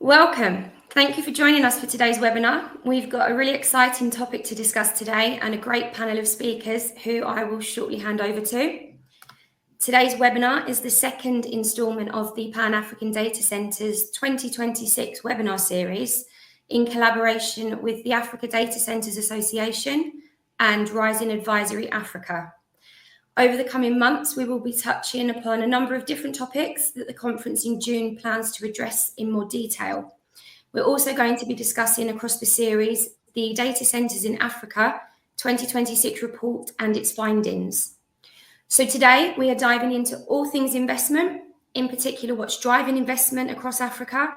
Welcome. Thank you for joining us for today's webinar. We've got a really exciting topic to discuss today and a great panel of speakers who I will shortly hand over to. Today's webinar is the second instalment of the Pan-African Data Centres 2026 webinar series in collaboration with the Africa Data Centres Association and Rising Advisory Africa. Over the coming months, we will be touching upon a number of different topics that the conference in June plans to address in more detail. We're also going to be discussing across the series the Data Centres in Africa 2026 report and its findings. So today we are diving into all things investment, in particular what's driving investment across Africa,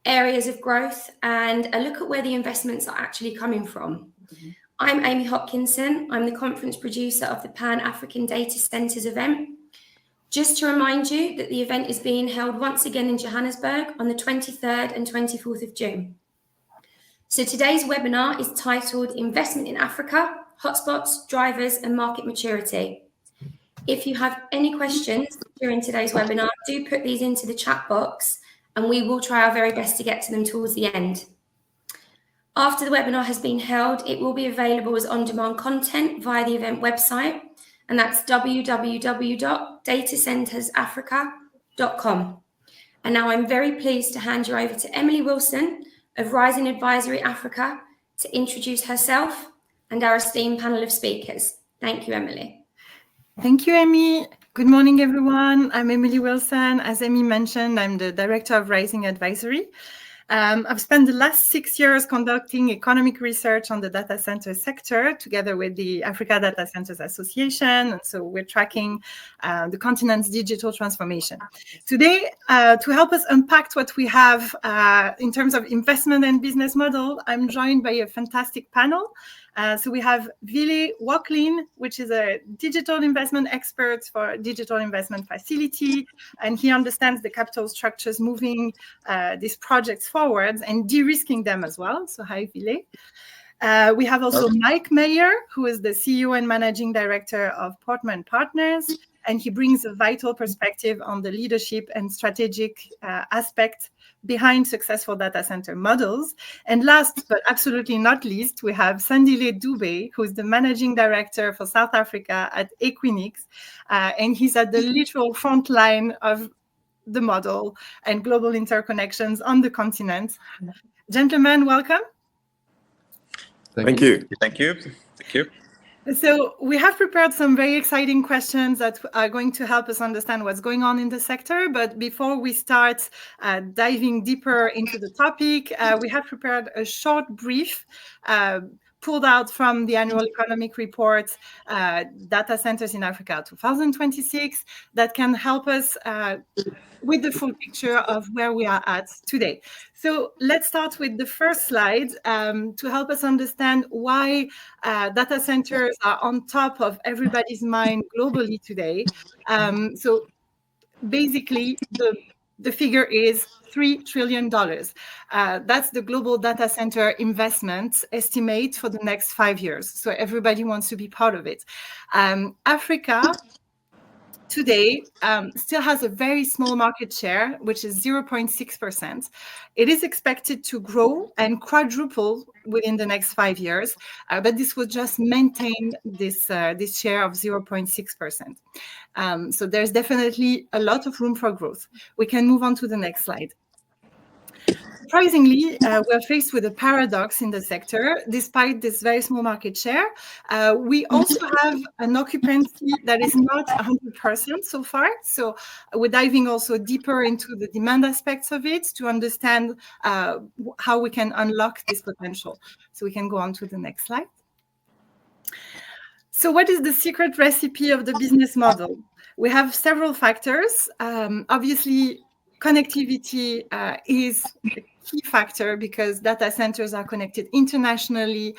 areas of growth, and a look at where the investments are actually coming from. I'm Amy Hopkinson. I'm the conference producer of the Pan-African Data Centres event. Just to remind you that the event is being held once again in Johannesburg on the 23rd and 24th of June. So today's webinar is titled Investment in Africa, Hotspots, Drivers and Market Maturity. If you have any questions during today's webinar, do put these into the chat box and we will try our very best to get to them towards the end. After the webinar has been held, it will be available as on-demand content via the event website, and that's www.datacentersafrica.com. And now I'm very pleased to hand you over to Emily Wilson of Rising Advisory Africa to introduce herself and our esteemed panel of speakers. Thank you, Emily. Thank you, Amy. Good morning, everyone. I'm Emily Wilson. As Amy mentioned, I'm the Director of Rising Advisory. I've spent the last 6 years conducting economic research on the data center sector together with the Africa Data Centers Association. And so we're tracking the continent's digital transformation. Today, to help us unpack what we have in terms of investment and business model, I'm joined by a fantastic panel. So we have Ville Walklin, which is a digital investment expert for digital investment facility, and he understands the capital structures moving these projects forward and de-risking them as well. So hi, Ville. We have also Mike Mayer, who is the CEO and Managing Director of Portman Partners, and he brings a vital perspective on the leadership and strategic aspect behind successful data center models. And last but absolutely not least, we have Sandile Dube, who is the Managing Director for South Africa at Equinix, and he's at the literal front line of the model and global interconnections on the continent. Gentlemen, welcome. Thank you. Thank you. Thank you. So we have prepared some very exciting questions that are going to help us understand what's going on in the sector. But before we start diving deeper into the topic, we have prepared a short brief pulled out from the annual economic report, Data Centers in Africa 2026, that can help us with the full picture of where we are at today. So let's start with the first slide to help us understand why data centers are on top of everybody's mind globally today. So basically, the figure is $3 trillion. That's the global data center investment estimate for the next 5 years. So everybody wants to be part of it. Africa today still has a very small market share, which is 0.6%. It is expected to grow and quadruple within the next 5 years, but this will just maintain this share of 0.6%. So there's definitely a lot of room for growth. We can move on to the next slide. Surprisingly, we're faced with a paradox in the sector. Despite this very small market share, we also have an occupancy that is not 100% so far. So we're diving also deeper into the demand aspects of it to understand how we can unlock this potential. So we can go on to the next slide. So what is the secret recipe of the business model? We have several factors. Obviously, connectivity is a key factor because data centers are connected internationally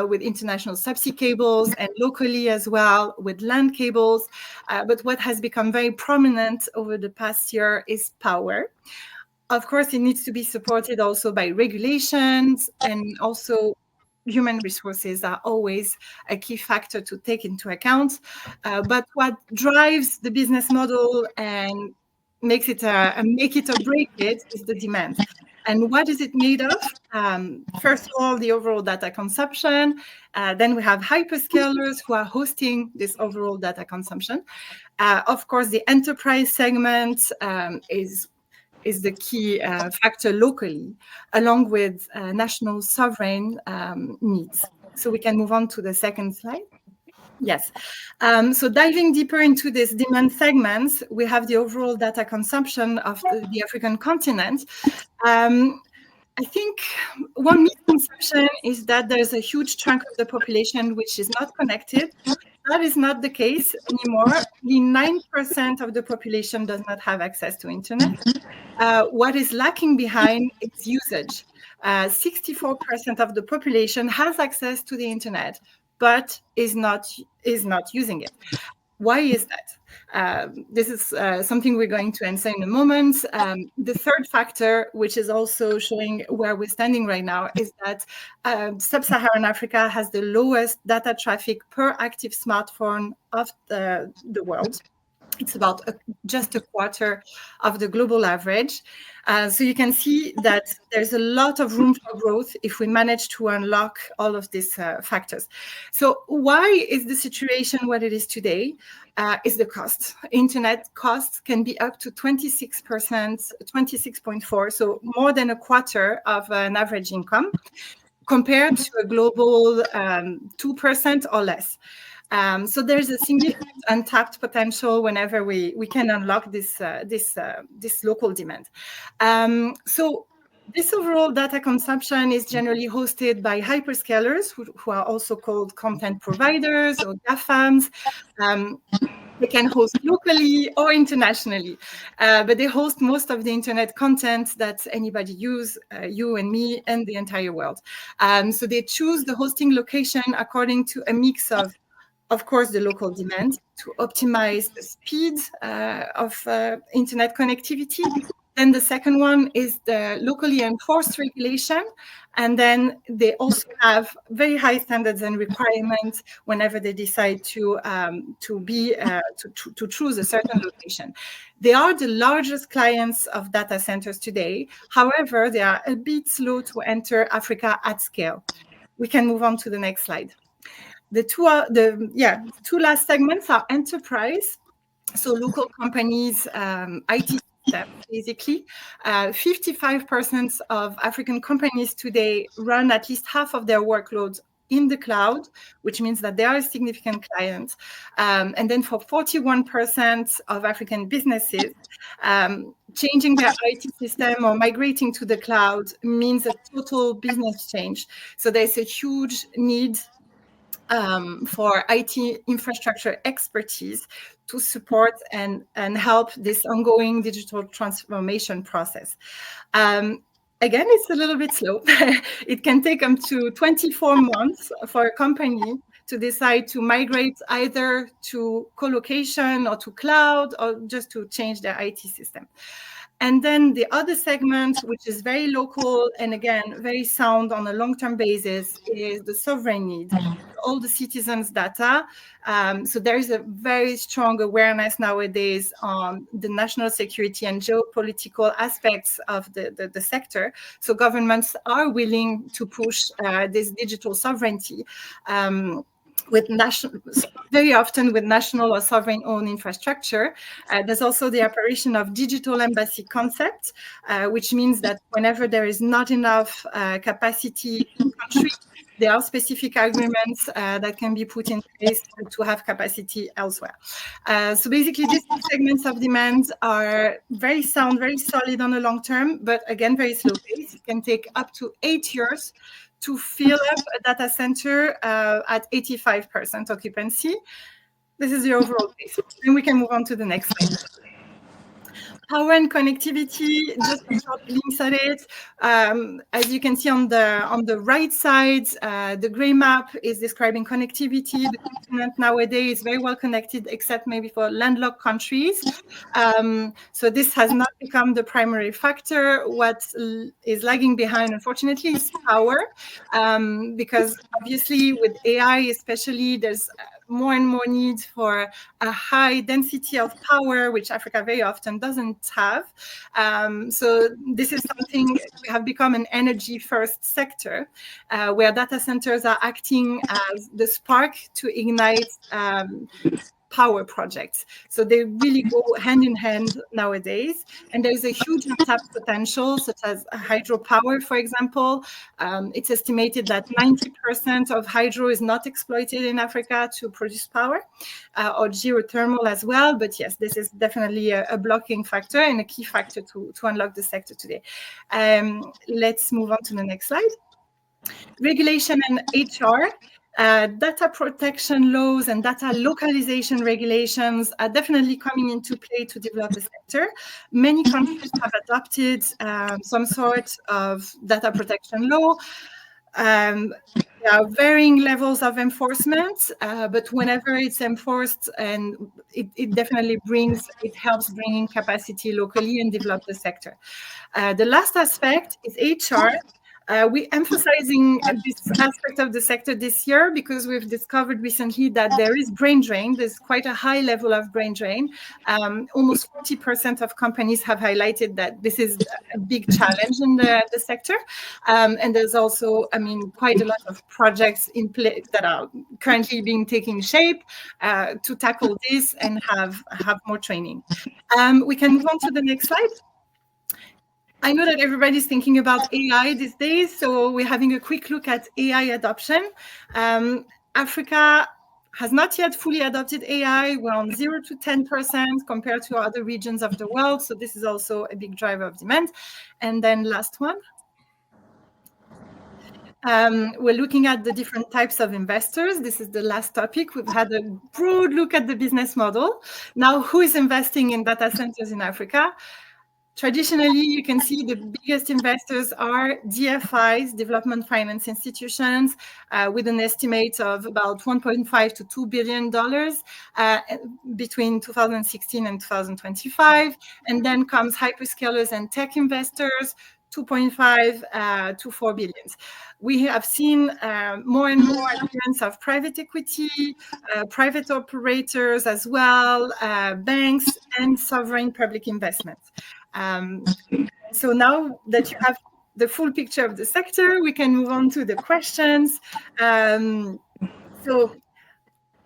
with international subsea cables and locally as well with land cables. But what has become very prominent over the past year is power. Of course, it needs to be supported also by regulations, and also human resources are always a key factor to take into account. But what drives the business model and makes it make it or break it is the demand. And what is it made of? First of all, the overall data consumption. Then we have hyperscalers who are hosting this overall data consumption. Of course, the enterprise segment is the key factor locally, along with national sovereign needs. So we can move on to the second slide. Yes. So diving deeper into these demand segments, we have the overall data consumption of the African continent. I think one misconception is that there's a huge chunk of the population which is not connected. That is not the case anymore. Only 9% of the population does not have access to internet. What is lacking behind is usage. 64% of the population has access to the internet, but is not using it. Why is that? This is something we're going to answer in a moment. The third factor, which is also showing where we're standing right now, is that Sub-Saharan Africa has the lowest data traffic per active smartphone of the world. It's about just a quarter of the global average. So you can see that there's a lot of room for growth if we manage to unlock all of these factors. So why is the situation what it is today? Is the cost. Internet costs can be up to 26%, 26.4%, so more than a quarter of an average income, compared to a global 2% or less. So there's a significant untapped potential whenever we can unlock this local demand. So this overall data consumption is generally hosted by hyperscalers, who are also called content providers or GAFAMs. They can host locally or internationally, but they host most of the internet content that anybody use, you and me and the entire world. So they choose the hosting location according to a mix of course, the local demand to optimize the speed of internet connectivity. Then the second one is the locally enforced regulation. And then they also have very high standards and requirements whenever they decide to choose a certain location. They are the largest clients of data centers today. However, they are a bit slow to enter Africa at scale. We can move on to the next slide. The two last segments are enterprise, so local companies, IT systems, basically. 55% of African companies today run at least half of their workloads in the cloud, which means that they are a significant client. And then for 41% of African businesses, changing their IT system or migrating to the cloud means a total business change. So there's a huge need for IT infrastructure expertise to support and help this ongoing digital transformation process. Again, it's a little bit slow. It can take up to 24 months for a company to decide to migrate either to co-location or to cloud or just to change their IT system. And then the other segment, which is very local and again, very sound on a long-term basis, is the sovereign need. All the citizens' data. So there is a very strong awareness nowadays on the national security and geopolitical aspects of the sector. So governments are willing to push this digital sovereignty. With very often with national or sovereign-owned infrastructure. There's also the apparition of digital embassy concept, which means that whenever there is not enough capacity in country, there are specific agreements that can be put in place to have capacity elsewhere. So basically, these two segments of demand are very sound, very solid on the long term, but again, very slow pace. It can take up to 8 years to fill up a data center at 85% occupancy. This is the overall pace. And we can move on to the next slide. Power and connectivity, just a short glimpse at it. As you can see on the right side, the gray map is describing connectivity. The continent nowadays is very well connected, except maybe for landlocked countries. So this has not become the primary factor. What is lagging behind, unfortunately, is power, because obviously with AI especially, there's more and more need for a high density of power, which Africa very often doesn't have. So this is something we have become an energy first sector, where data centers are acting as the spark to ignite power projects. So they really go hand in hand nowadays. And there's a huge untapped potential, such as hydropower, for example. It's estimated that 90% of hydro is not exploited in Africa to produce power, or geothermal as well. But yes, this is definitely a blocking factor and a key factor to unlock the sector today. Let's move on to the next slide. Regulation and HR. Data protection laws and data localization regulations are definitely coming into play to develop the sector. Many countries have adopted some sort of data protection law. There are varying levels of enforcement, but whenever it's enforced, and it definitely helps bringing capacity locally and develop the sector. The last aspect is HR. We're emphasizing this aspect of the sector this year because we've discovered recently that there is brain drain. There's quite a high level of brain drain. Almost 40% of companies have highlighted that this is a big challenge in the sector. And there's also, quite a lot of projects in place that are currently taking shape to tackle this and have more training. We can move on to the next slide. I know that everybody's thinking about AI these days, so we're having a quick look at AI adoption. Africa has not yet fully adopted AI. We're on 0 to 10% compared to other regions of the world, so this is also a big driver of demand. And then last one. We're looking at the different types of investors. This is the last topic. We've had a broad look at the business model. Now, who is investing in data centers in Africa? Traditionally, you can see the biggest investors are DFIs, development finance institutions, with an estimate of about $1.5 to $2 billion between 2016 and 2025. And then comes hyperscalers and tech investors, 2.5 to 4 billion. We have seen more and more appearance of private equity, private operators as well, banks, and sovereign public investments. So now that you have the full picture of the sector, we can move on to the questions. So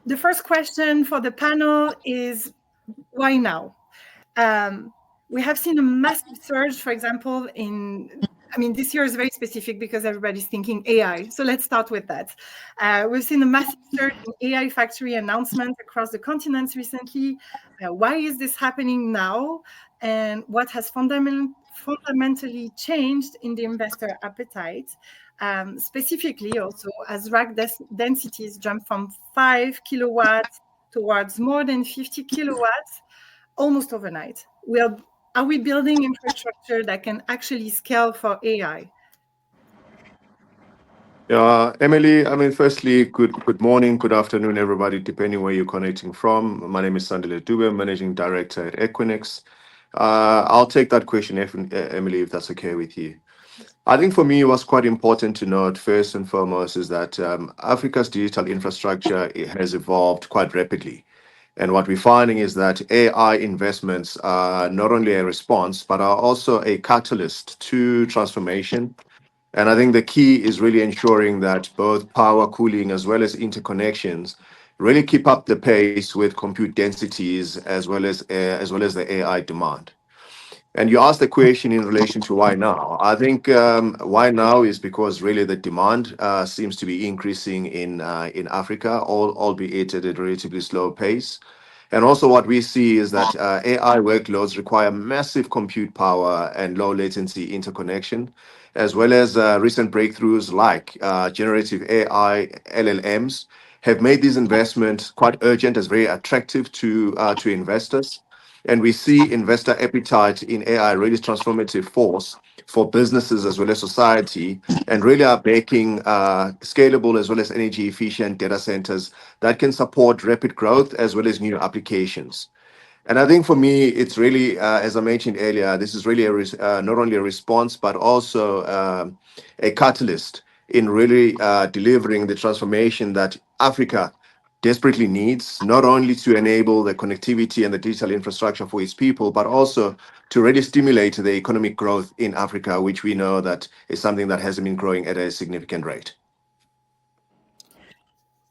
the first question for the panel is, why now? We have seen a massive surge, for example, this year is very specific because everybody's thinking AI. So let's start with that. We've seen a massive surge in AI factory announcements across the continents recently. Why is this happening now? And what has fundamentally changed in the investor appetite? Specifically also, as rack densities jump from 5 kilowatts towards more than 50 kilowatts, almost overnight. Are we building infrastructure that can actually scale for AI? Emily, firstly, good morning, good afternoon, everybody, depending where you're connecting from. My name is Sandile Dube, Managing Director at Equinix. I'll take that question, Emily, if that's okay with you. I think for me, what's quite important to note, first and foremost, is that Africa's digital infrastructure has evolved quite rapidly. And what we're finding is that AI investments are not only a response, but are also a catalyst to transformation. And I think the key is really ensuring that both power, cooling, as well as interconnections really keep up the pace with compute densities as well as the AI demand. And you asked the question in relation to why now. I think why now is because really the demand seems to be increasing in Africa, albeit at a relatively slow pace. And also what we see is that AI workloads require massive compute power and low latency interconnection, as well as recent breakthroughs like generative AI, LLMs, have made these investments quite urgent as very attractive to investors. And we see investor appetite in AI really transformative force for businesses as well as society, and really are backing scalable as well as energy efficient data centers that can support rapid growth as well as new applications. And I think for me, it's really, as I mentioned earlier, this is really not only a response, but also a catalyst in really delivering the transformation that Africa desperately needs, not only to enable the connectivity and the digital infrastructure for its people, but also to really stimulate the economic growth in Africa, which we know that is something that hasn't been growing at a significant rate.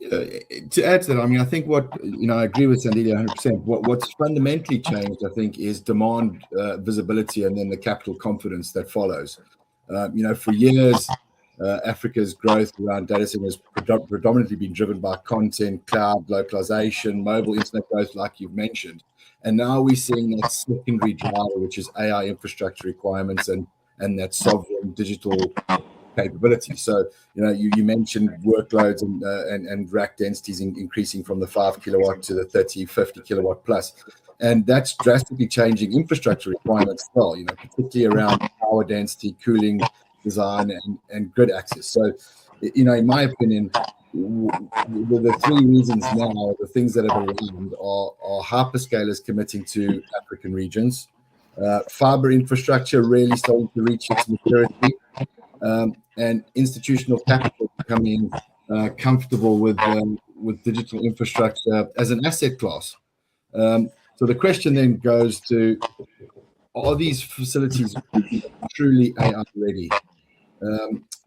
To add to that, I mean, I think I agree with Sandile 100%. What's fundamentally changed, I think, is demand, visibility, and then the capital confidence that follows. For years, Africa's growth around data centers predominantly been driven by content, cloud, localization, mobile internet growth, like you've mentioned. And now we're seeing that secondary driver, which is AI infrastructure requirements and that sovereign digital capability. So, you mentioned workloads and rack densities increasing from the 5 kilowatt to the 30, 50 kilowatt plus. And that's drastically changing infrastructure requirements as well, particularly around power density, cooling design, and grid access. So, in my opinion, the three reasons now, the things that have around are hyperscalers committing to African regions, fiber infrastructure really starting to reach its maturity, and institutional capital becoming comfortable with digital infrastructure as an asset class. So the question then goes to, are these facilities truly AI ready?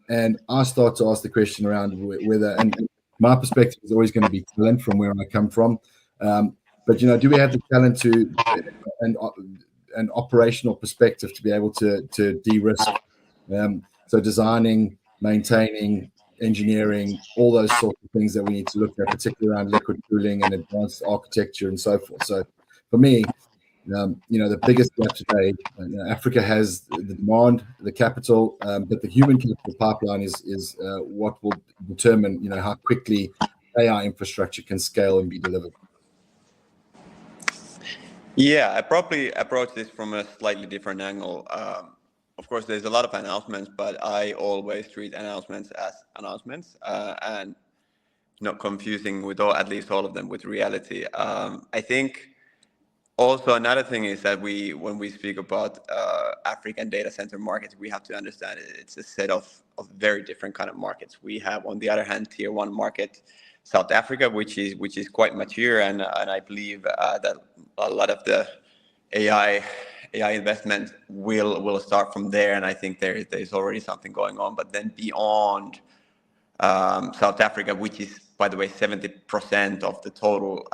And I start to ask the question around whether, and my perspective is always going to be talent from where I come from. But, do we have the talent to, and operational perspective to be able to de-risk? So designing, maintaining, engineering, all those sorts of things that we need to look at, particularly around liquid cooling and advanced architecture and so forth. So for me, the biggest gap today, Africa has the demand, the capital, but the human capital pipeline is what will determine, how quickly AI infrastructure can scale and be delivered. Yeah, I probably approach this from a slightly different angle. Of course, there's a lot of announcements, but I always treat announcements as announcements and not confusing with at least all of them with reality. I think also another thing is that when we speak about African data center markets, we have to understand it's a set of very different kind of markets. We have, on the other hand, tier one market, South Africa, which is quite mature, and I believe that a lot of the AI investment will start from there, and I think there's already something going on. But then beyond South Africa, which is, by the way, 70% of the total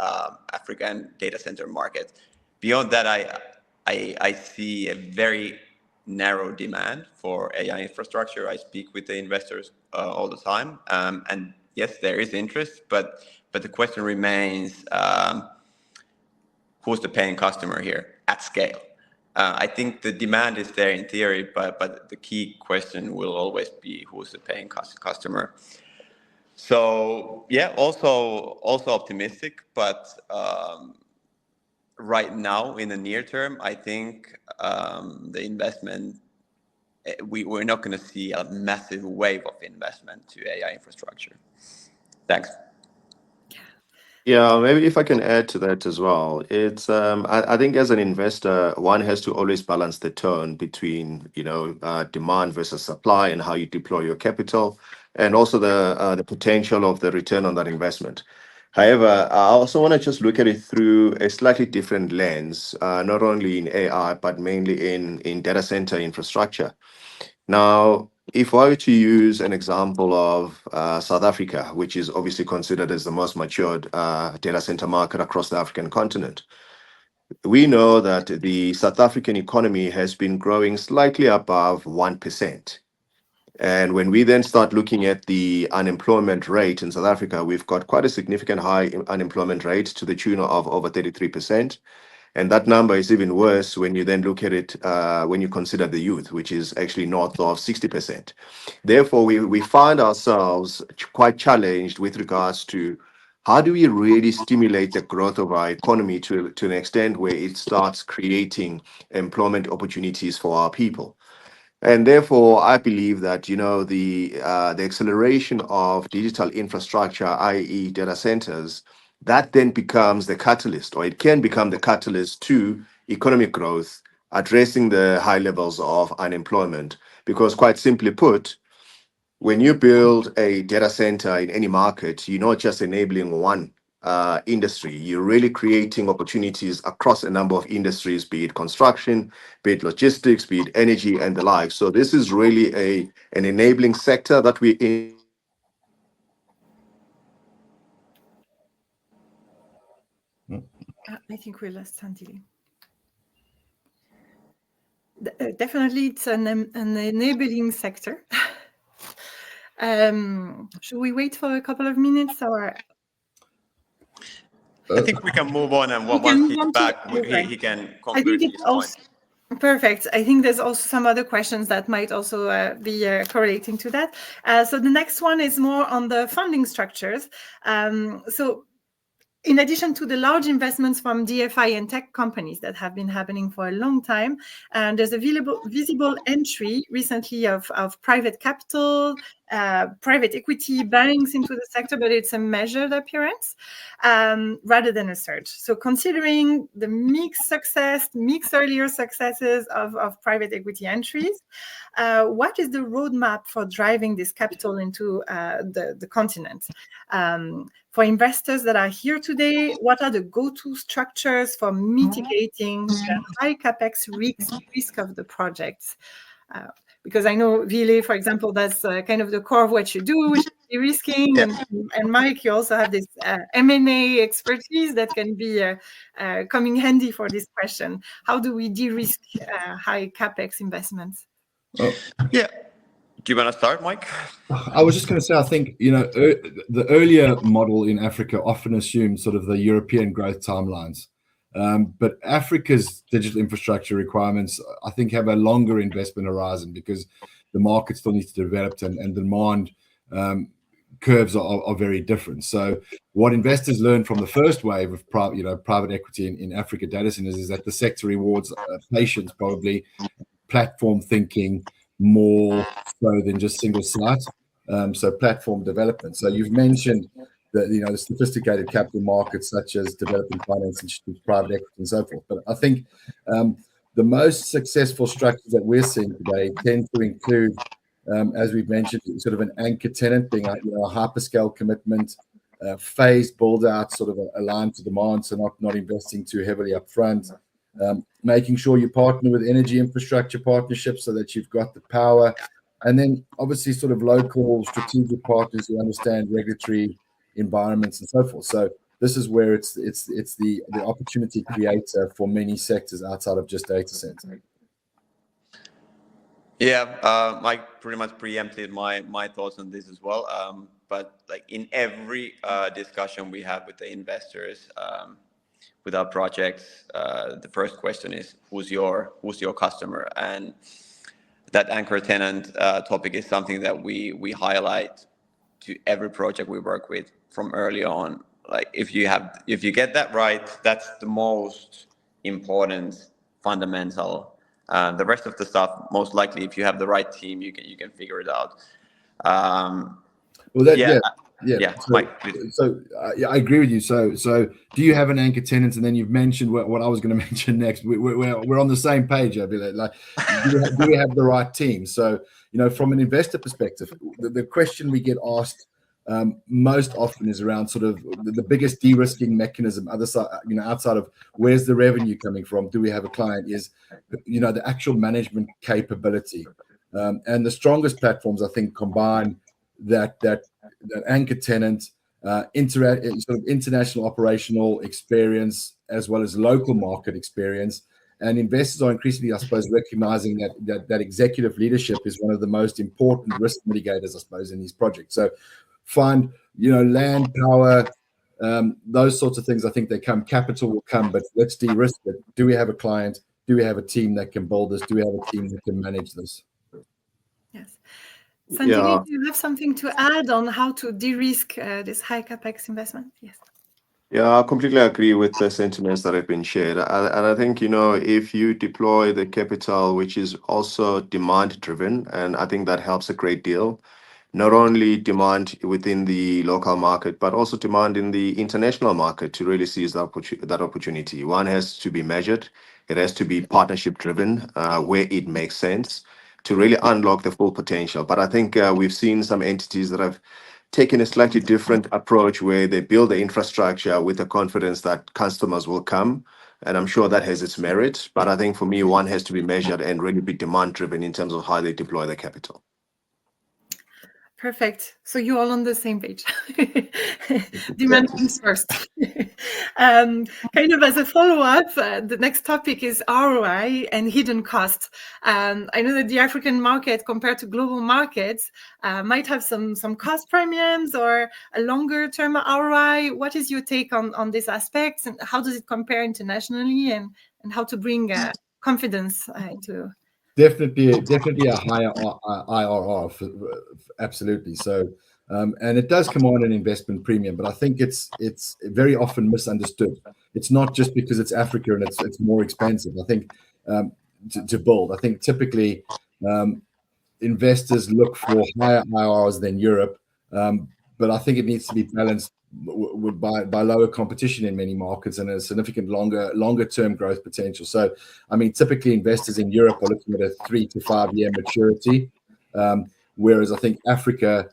African data center market, beyond that, I see a very narrow demand for AI infrastructure. I speak with the investors all the time, and yes, there is interest, but the question remains, who's the paying customer here at scale? I think the demand is there in theory, but the key question will always be who's the paying customer. So yeah, also optimistic, but right now in the near term, I think the investment, we're not going to see a massive wave of investment to AI infrastructure. Thanks. Yeah, maybe if I can add to that as well. It's I think as an investor, one has to always balance the tone between demand versus supply and how you deploy your capital, and also the potential of the return on that investment. However, I also want to just look at it through a slightly different lens, not only in AI but mainly in data center infrastructure. Now, if I were to use an example of South Africa, which is obviously considered as the most matured data center market across the African continent, we know that the South African economy has been growing slightly above 1%. And when we then start looking at the unemployment rate in South Africa, we've got quite a significant high unemployment rate to the tune of over 33%. And that number is even worse when you then look at it, when you consider the youth, which is actually north of 60%. Therefore, we find ourselves quite challenged with regards to how do we really stimulate the growth of our economy to an extent where it starts creating employment opportunities for our people. And therefore, I believe that the acceleration of digital infrastructure, i.e., data centers, that then becomes the catalyst, or it can become the catalyst to economic growth, addressing the high levels of unemployment. Because quite simply put, when you build a data center in any market, you're not just enabling one industry. You're really creating opportunities across a number of industries, be it construction, be it logistics, be it energy, and the like. So this is really an enabling sector that we're in. I think we lost Sandile. Definitely, it's an enabling sector. Should we wait for a couple of minutes, or? I think we can move on, and once he's back, he can conclude his point. Perfect. I think there's also some other questions that might also be correlating to that. So the next one is more on the funding structures. So in addition to the large investments from DFI and tech companies that have been happening for a long time, there's a visible entry recently of private capital, private equity banks into the sector, but it's a measured appearance rather than a surge. So considering the mixed earlier successes of private equity entries, what is the roadmap for driving this capital into the continent? For investors that are here today, what are the go-to structures for mitigating the high capex risk of the projects? Because I know, Ville, for example, that's kind of the core of what you do, which is de-risking. Yeah. And Mike, you also have this M&A expertise that can be coming handy for this question. How do we de-risk high capex investments? Yeah. Do you want to start, Mike? I was just going to say, I think, the earlier model in Africa often assumed sort of the European growth timelines. But Africa's digital infrastructure requirements, I think, have a longer investment horizon because the market still needs to develop and demand curves are very different. So what investors learned from the first wave of private equity in Africa data centers is that the sector rewards patience, probably platform thinking, more so than just single site. So platform development. So you've mentioned that the sophisticated capital markets such as developing finance institutes, private equity, and so forth. But I think the most successful structures that we're seeing today tend to include, as we've mentioned, sort of an anchor tenant being a hyperscale commitment, phased build out, sort of aligned to demand, so not investing too heavily up front. Making sure you partner with energy infrastructure partnerships so that you've got the power, and then obviously sort of local strategic partners who understand regulatory environments and so forth. So this is where it's the opportunity creator for many sectors outside of just data center. Yeah, Mike pretty much preempted my thoughts on this as well. But like in every discussion we have with the investors, with our projects, the first question is who's your customer, and that anchor tenant topic is something that we highlight to every project we work with from early on. Like if you get that right, that's the most important fundamental. The rest of the stuff, most likely, if you have the right team, you can figure it out. Yeah, Mike, please. So I agree with you. So do you have an anchor tenant? And then you've mentioned what I was going to mention next. We're on the same page. I'd be like, do we have the right team? So from an investor perspective, the question we get asked most often is around sort of the biggest de-risking mechanism. Outside of where's the revenue coming from? Do we have a client? Is the actual management capability, and the strongest platforms I think combine that anchor tenant, sort of international operational experience as well as local market experience. And investors are increasingly, I suppose, recognizing that executive leadership is one of the most important risk mitigators, I suppose, in these projects. So find, land, power, those sorts of things. I think capital will come, but let's de-risk it. Do we have a client? Do we have a team that can build this? Do we have a team that can manage this? Yes. Sandile, do you have something to add on how to de-risk this high capex investment? Yes. Yeah, I completely agree with the sentiments that have been shared. And I think, if you deploy the capital, which is also demand driven, and I think that helps a great deal, not only demand within the local market, but also demand in the international market to really seize that opportunity. One has to be measured. It has to be partnership driven where it makes sense to really unlock the full potential. But I think we've seen some entities that have taking a slightly different approach where they build the infrastructure with the confidence that customers will come. And I'm sure that has its merit. But I think for me, one has to be measured and really be demand driven in terms of how they deploy the capital. Perfect. So you're all on the same page. Demand comes first. Kind of as a follow-up, the next topic is ROI and hidden costs. I know that the African market compared to global markets might have some cost premiums or a longer-term ROI. What is your take on these aspects, and how does it compare internationally, and how to bring confidence into... Definitely a higher IRR, absolutely. So, and it does command an investment premium, but I think it's very often misunderstood. It's not just because it's Africa and it's more expensive. I think to build. I think typically investors look for higher IRRs than Europe, but I think it needs to be balanced by lower competition in many markets and a significant longer term growth potential. So, I mean, typically investors in Europe are looking at a 3 to 5 year maturity, whereas I think Africa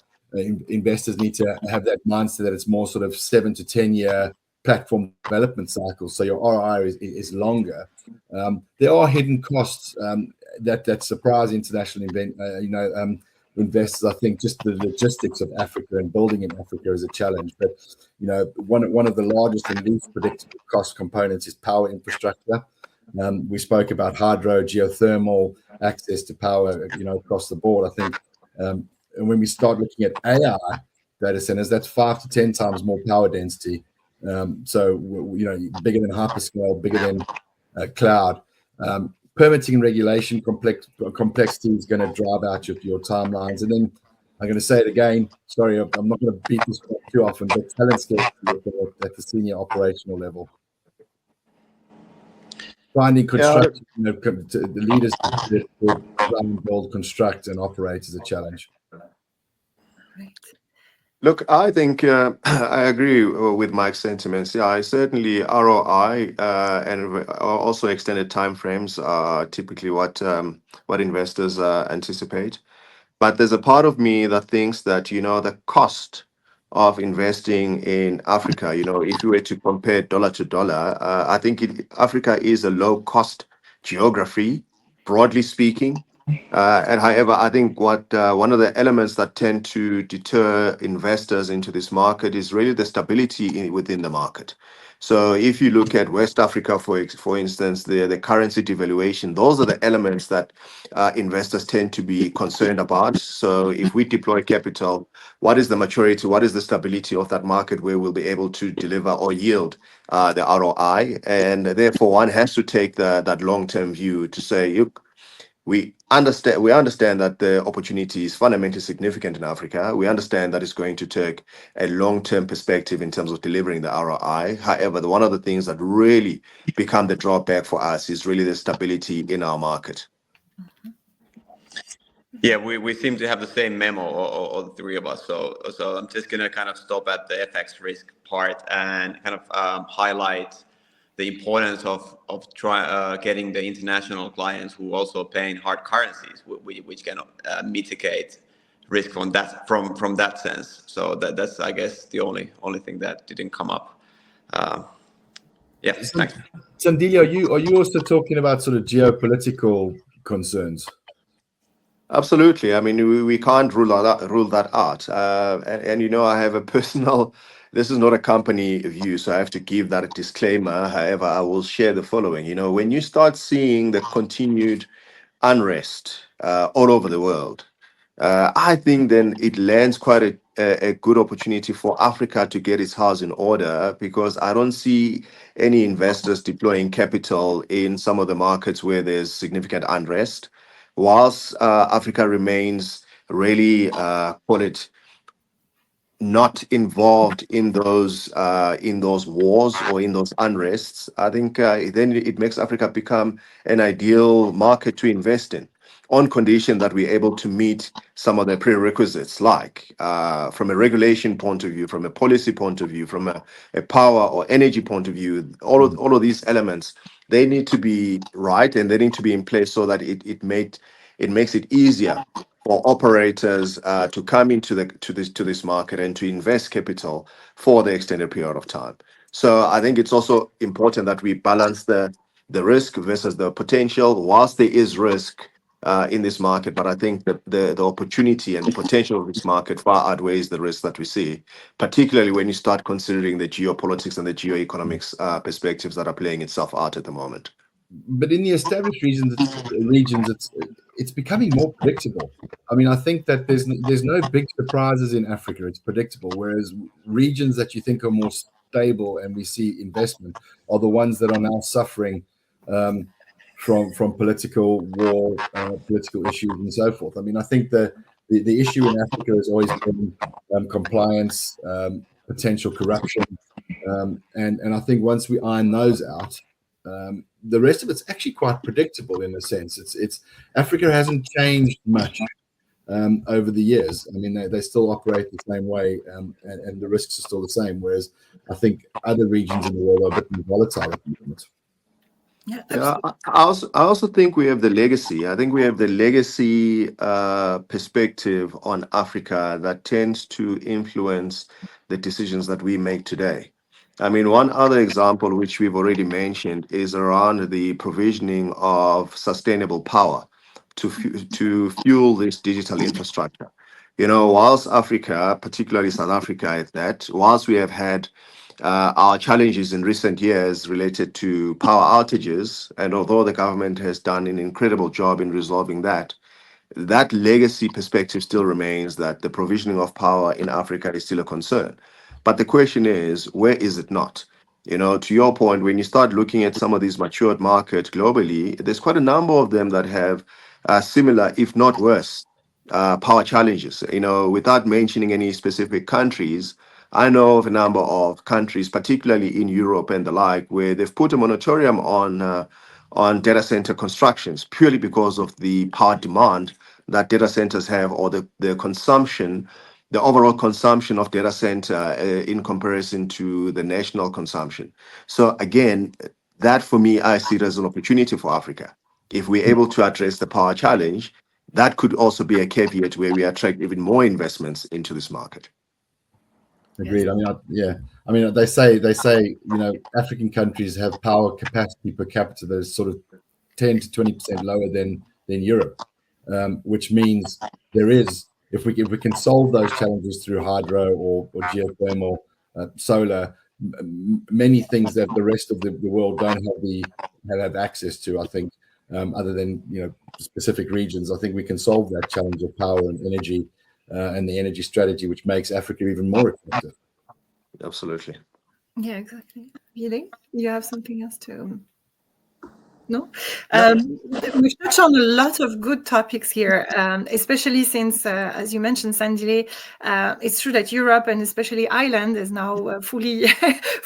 investors need to have that mindset that it's more sort of 7 to 10 year platform development cycle. So your ROI is longer. There are hidden costs that surprise international investors. I think just the logistics of Africa and building in Africa is a challenge. But one of the largest and least predictable cost components is power infrastructure. We spoke about hydro, geothermal, access to power, across the board. I think, and when we start looking at AI data centers, that's 5 to 10 times more power density. So bigger than hyperscale, bigger than cloud. Permitting and regulation complexity is going to drive out your timelines. And then I'm going to say it again. Sorry, I'm not going to beat this too often, but talent scarcity at the senior operational level. Finding construction, the leaders to run, build, construct, and operate is a challenge. Right. Look, I think I agree with Mike's sentiments. Yeah, certainly ROI and also extended timeframes are typically what investors anticipate. But there's a part of me that thinks that the cost of investing in Africa, if you were to compare dollar to dollar, I think Africa is a low cost geography, broadly speaking. And however, I think what one of the elements that tend to deter investors into this market is really the stability within the market. So if you look at West Africa, for instance, the currency devaluation, those are the elements that investors tend to be concerned about. So if we deploy capital, what is the maturity, what is the stability of that market where we'll be able to deliver or yield the ROI? And therefore, one has to take that long-term view to say, look, we understand that the opportunity is fundamentally significant in Africa. We understand that it's going to take a long-term perspective in terms of delivering the ROI. However, one of the things that really become the drawback for us is really the stability in our market. Yeah, we seem to have the same memo, all the three of us. So I'm just going to kind of stop at the FX risk part and kind of highlight the importance of getting the international clients who also paying hard currencies, which can mitigate risk from that sense. So that's I guess the only thing that didn't come up. Yeah, thanks. Sandile, are you also talking about sort of geopolitical concerns? Absolutely. I mean, we can't rule that out. And I have a personal. This is not a company view, so I have to give that a disclaimer. However, I will share the following. When you start seeing the continued unrest all over the world, I think then it lends quite a good opportunity for Africa to get its house in order, because I don't see any investors deploying capital in some of the markets where there's significant unrest. Whilst Africa remains really, call it, not involved in those wars or in those unrests, I think then it makes Africa become an ideal market to invest in, on condition that we're able to meet some of the prerequisites, like from a regulation point of view, from a policy point of view, from a power or energy point of view. All of these elements, they need to be right, and they need to be in place so that it makes it easier for operators to come into this market and to invest capital for the extended period of time. So I think it's also important that we balance the risk versus the potential. Whilst there is risk in this market, but I think that the opportunity and the potential of this market far outweighs the risk that we see, particularly when you start considering the geopolitics and the geoeconomics perspectives that are playing itself out at the moment. But in the established regions, it's becoming more predictable. I mean, I think that there's no big surprises in Africa. It's predictable, whereas regions that you think are more stable and we see investment are the ones that are now suffering from political war, political issues, and so forth. I mean, I think the issue in Africa has always been compliance, potential corruption, and I think once we iron those out, the rest of it's actually quite predictable in a sense. It's Africa hasn't changed much over the years. I mean, they still operate the same way, and the risks are still the same. Whereas I think other regions in the world are a bit more volatile at the moment. Yeah, I also think we have the legacy. I think we have the legacy perspective on Africa that tends to influence the decisions that we make today. I mean, one other example, which we've already mentioned, is around the provisioning of sustainable power to fuel this digital infrastructure. You know, whilst Africa, particularly South Africa, at that, whilst we have had our challenges in recent years related to power outages, and although the government has done an incredible job in resolving that, that legacy perspective still remains that the provisioning of power in Africa is still a concern. But the question is, where is it not? You know, to your point, when you start looking at some of these matured markets globally, there's quite a number of them that have similar, if not worse, power challenges. You know, without mentioning any specific countries, I know of a number of countries, particularly in Europe and the like, where they've put a moratorium on data center constructions purely because of the power demand that data centers have, or the consumption, the overall consumption of data center in comparison to the national consumption. So again, that for me, I see it as an opportunity for Africa. If we're able to address the power challenge, that could also be a caveat where we attract even more investments into this market. Agreed. Yes. I mean, they say, you know, African countries have power capacity per capita that is sort of 10 to 20% lower than Europe, which means there is, if we can solve those challenges through hydro or geothermal, solar, many things that the rest of the world don't have access to. I think, other than, you know, specific regions, I think we can solve that challenge of power and energy. And the energy strategy, which makes Africa even more attractive. Absolutely. Yeah, exactly. Really? You have something else to... No? We've touched on a lot of good topics here, especially since, as you mentioned, Sandile, it's true that Europe and especially Ireland is now fully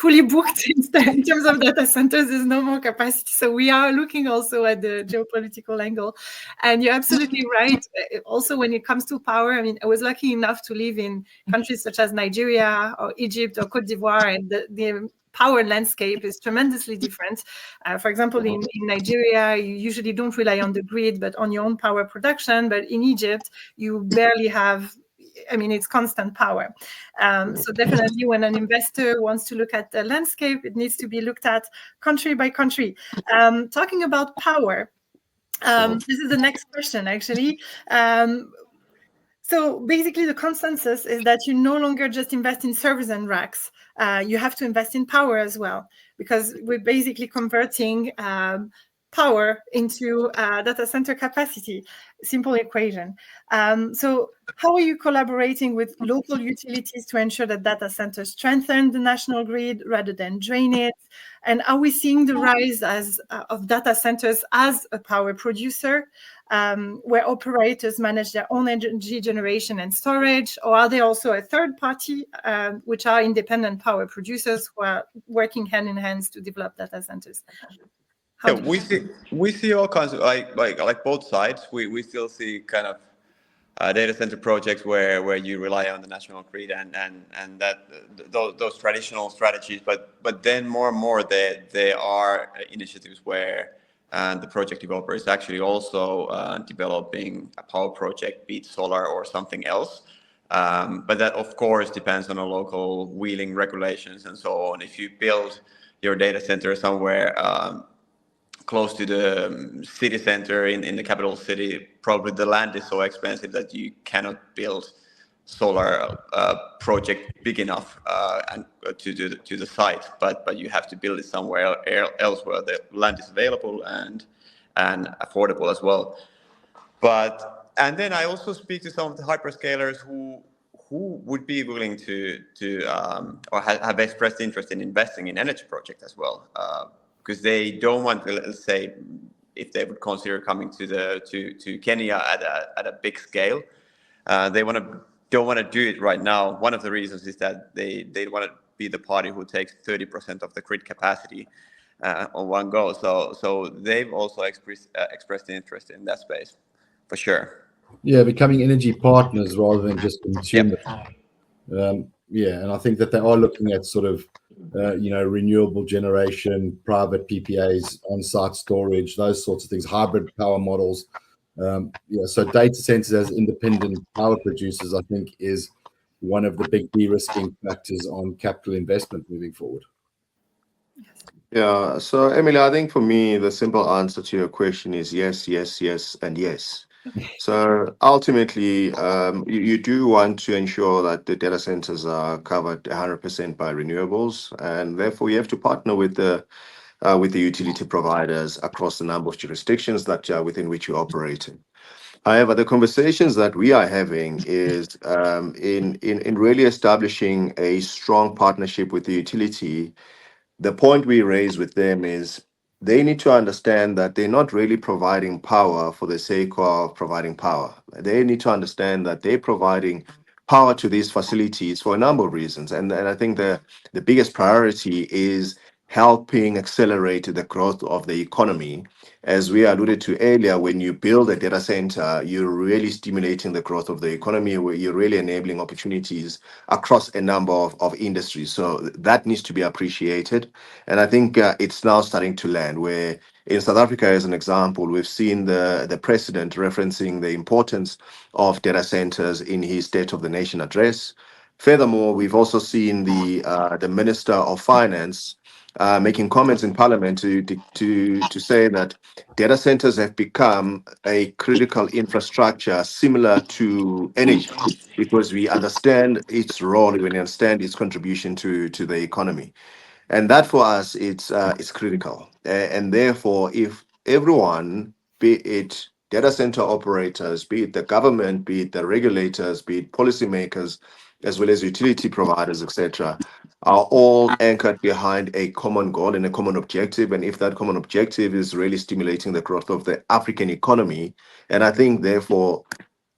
booked in terms of data centers. There's no more capacity. So we are looking also at the geopolitical angle. And you're absolutely right. Also, when it comes to power, I mean, I was lucky enough to live in countries such as Nigeria or Egypt or Cote d'Ivoire, and the power landscape is tremendously different. For example, in Nigeria, you usually don't rely on the grid, but on your own power production. But in Egypt, you barely have, I mean, it's constant power. So definitely when an investor wants to look at the landscape, it needs to be looked at country by country. Talking about power, this is the next question, actually. So basically, the consensus is that you no longer just invest in servers and racks. You have to invest in power as well, because we're basically converting power into data center capacity. Simple equation. So how are you collaborating with local utilities to ensure that data centers strengthen the national grid rather than drain it? And are we seeing the rise of data centers as a power producer, where operators manage their own energy generation and storage, or are they also a third party, which are independent power producers who are working hand in hand to develop data centers? Yeah, we see all kinds of like both sides. We still see kind of data center projects where you rely on the national grid and that those traditional strategies, but then more and more there are initiatives where and the project developer is actually also developing a power project, be it solar or something else. But that, of course, depends on the local wheeling regulations and so on. If you build your data center somewhere close to the city center in the capital city, probably the land is so expensive that you cannot build solar project big enough and to the site, but you have to build it somewhere else where the land is available and affordable as well. And then I also speak to some of the hyperscalers who would be willing to or have expressed interest in investing in energy projects as well, because they don't want to, let's say, if they would consider coming to Kenya at a big scale, they don't want to do it right now. One of the reasons is that they want to be the party who takes 30% of the grid capacity on one go. So they've also expressed interest in that space, for sure. Yeah, becoming energy partners rather than just consumers. Yep. Yeah, and I think that they are looking at sort of, renewable generation, private PPAs, on-site storage, those sorts of things, hybrid power models. So data centers as independent power producers, I think, is one of the big de-risking factors on capital investment moving forward. Yeah. So, Emily, I think for me, the simple answer to your question is yes, yes, yes, and yes. So ultimately, you do want to ensure that the data centers are covered 100% by renewables, and therefore you have to partner with the utility providers across a number of jurisdictions that within which you operate in. However, the conversations that we are having is in really establishing a strong partnership with the utility. The point we raise with them is they need to understand that they're not really providing power for the sake of providing power. They need to understand that they're providing power to these facilities for a number of reasons. And I think the biggest priority is helping accelerate the growth of the economy. As we alluded to earlier, when you build a data center, you're really stimulating the growth of the economy, where you're really enabling opportunities across a number of industries. So that needs to be appreciated. And I think it's now starting to land, where in South Africa, as an example, we've seen the president referencing the importance of data centers in his State of the Nation address. Furthermore, we've also seen the Minister of Finance making comments in Parliament to say that data centers have become a critical infrastructure similar to energy, because we understand its role, we understand its contribution to the economy. And that for us, it's critical. And therefore, if everyone, be it data center operators, be it the government, be it the regulators, be it policymakers, as well as utility providers, etc., are all anchored behind a common goal and a common objective. And if that common objective is really stimulating the growth of the African economy, and I think therefore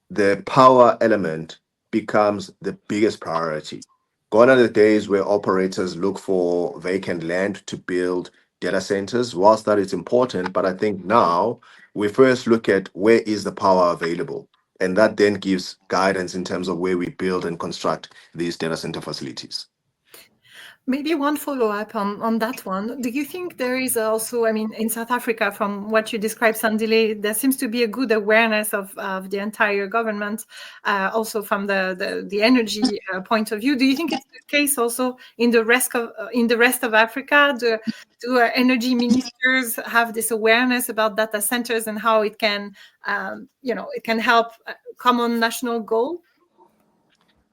the power element becomes the biggest priority. Gone are the days where operators look for vacant land to build data centers. Whilst that is important, but I think now we first look at where is the power available. And that then gives guidance in terms of where we build and construct these data center facilities. Maybe one follow-up on that one. Do you think there is also, I mean, in South Africa, from what you described, Sandile, there seems to be a good awareness of the entire government, also from the energy point of view. Do you think it's the case also in the rest of Africa? Do energy ministers have this awareness about data centers and how it can, it can help common national goal?